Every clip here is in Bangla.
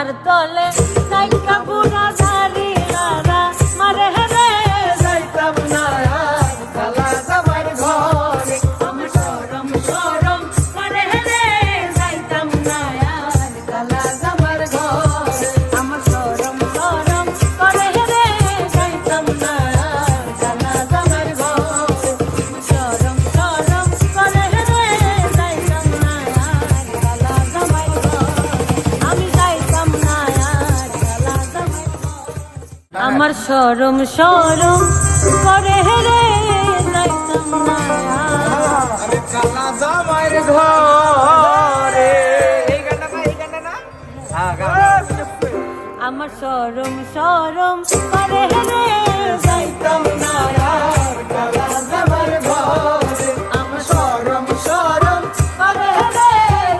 হেতার তলে নাইকা বুড়া দাড়ি লারা মারে রে যাইতাম না আর কালা জামার ঘরে আমার শরম শরম মারে রে যাইতাম না আর কালা জামার ঘরে আমার শরম শরম করে রে যাইতাম না আর কালা জামার ঘরে শরম শরম করে রে যাইতাম না আর কালা জামার ঘরে আমি যাইতাম না আর কালা জামার ঘরে আমার শরম শরম করে রে যাইতাম না আরে কালা জামাইর ঘরে এই গানটা না হ্যাঁ আমার শরম শরম করে রে যাইতাম না আর কালা জামার ঘরে আমার শরম শরম করে রে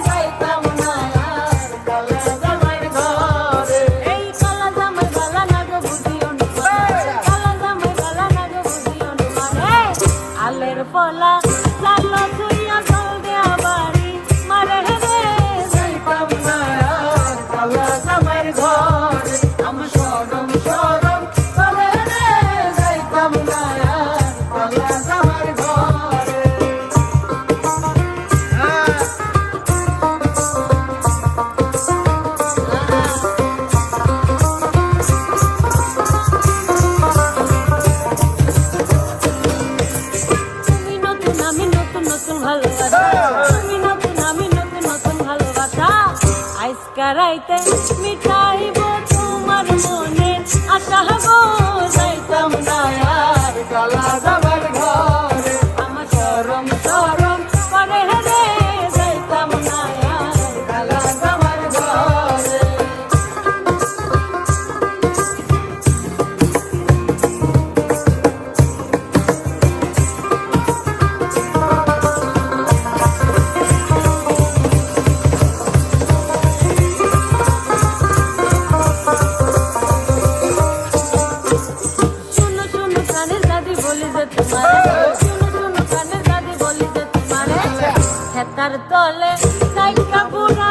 যাইতাম না আর কালা জামার ঘরে এই কালা জামাই বালা না গো বুঝিও না কালা জামাই বালা না গো বুঝিও না আলের পলা লাল তুইয়া জল দেয়া বাড়ি মারে রে যাইতাম না আর কালা জামার ঘরে আমার শরম শরম করে রে যাইতাম না আর কালা জামার ঘরে তুমি নতুন আমি নতুন নতুন ভালোবাসা তুমি নতুন আমি নতুন নতুন ভালোবাসা আজকা রাইতে মিটাইব তোমার মনে আশা গো যাইতাম না আর কালা জামার ঘরে আমার শরম শরম করে রে যাইতাম না আর কালা জামার ঘরে শুনো শুনো কানের দাদি বলি যে তোমারে শুনো শুনো কানের দাদি বলি যে তোমারে হেতার তলে নাইকা বুড়া